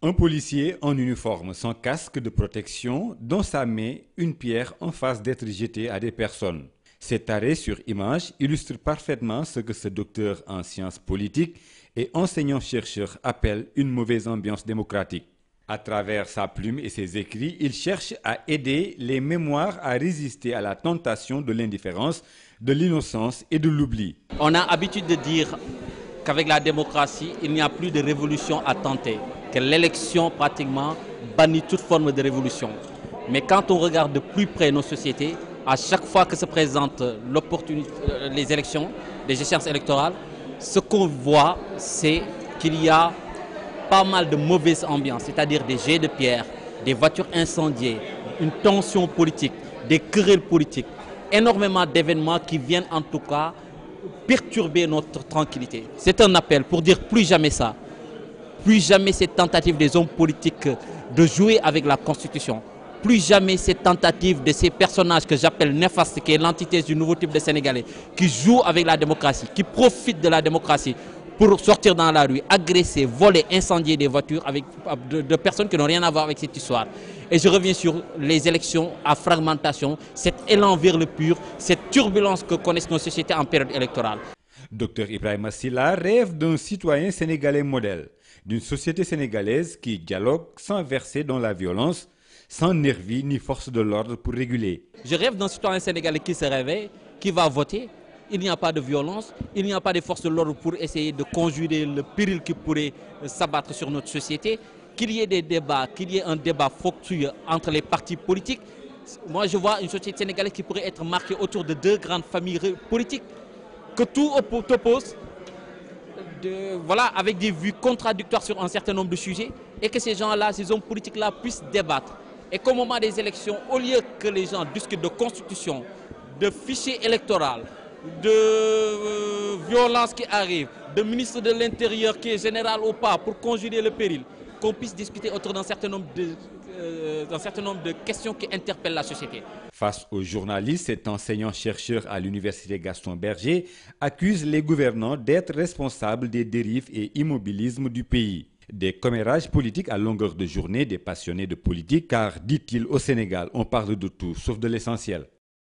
Un policier en uniforme sans casque de protection, dans sa main une pierre en face d'être jetée à des personnes. Cet arrêt sur image illustre parfaitement ce que ce docteur en sciences politiques et enseignant-chercheur appelle une mauvaise ambiance démocratique. À travers sa plume et ses écrits, il cherche à aider les mémoires à résister à la tentation de l'indifférence, de l'innocence et de l'oubli. On a habitude de dire qu'avec la démocratie, il n'y a plus de révolution à tenter, que l'élection pratiquement bannit toute forme de révolution. Mais quand on regarde de plus près nos sociétés, à chaque fois que se présentent les élections, les échéances électorales, ce qu'on voit, c'est qu'il y a pas mal de mauvaise ambiance, c'est-à-dire des jets de pierre, des voitures incendiées, une tension politique, des querelles politiques, énormément d'événements qui viennent en tout cas perturber notre tranquillité. C'est un appel pour dire plus jamais ça, plus jamais cette tentative des hommes politiques de jouer avec la Constitution, plus jamais cette tentative de ces personnages que j'appelle néfastes, qui est l'antithèse du nouveau type de Sénégalais, qui jouent avec la démocratie, qui profitent de la démocratie pour sortir dans la rue, agresser, voler, incendier des voitures avec de personnes qui n'ont rien à voir avec cette histoire. Et je reviens sur les élections à fragmentation, cet élan vers le pur, cette turbulence que connaissent nos sociétés en période électorale. Dr Ibrahima Silla rêve d'un citoyen sénégalais modèle, d'une société sénégalaise qui dialogue sans verser dans la violence, sans nervis ni force de l'ordre pour réguler. Je rêve d'un citoyen sénégalais qui se réveille, qui va voter. Il n'y a pas de violence, il n'y a pas de force de l'ordre pour essayer de conjurer le péril qui pourrait s'abattre sur notre société. Qu'il y ait des débats, qu'il y ait un débat fructueux entre les partis politiques. Moi, je vois une société sénégalaise qui pourrait être marquée autour de deux grandes familles politiques, que tout oppose, voilà, avec des vues contradictoires sur un certain nombre de sujets, et que ces gens-là, ces hommes politiques-là puissent débattre. Et qu'au moment des élections, au lieu que les gens discutent de constitution, de fichiers électoraux, de violence qui arrive, de ministre de l'Intérieur qui est général ou pas pour conjurer le péril, qu'on puisse discuter autour d'un certain nombre de questions qui interpellent la société. Face aux journalistes, cet enseignant-chercheur à l'université Gaston Berger accuse les gouvernants d'être responsables des dérives et immobilismes du pays. Des commérages politiques à longueur de journée des passionnés de politique, car, dit-il, au Sénégal, on parle de tout sauf de l'essentiel.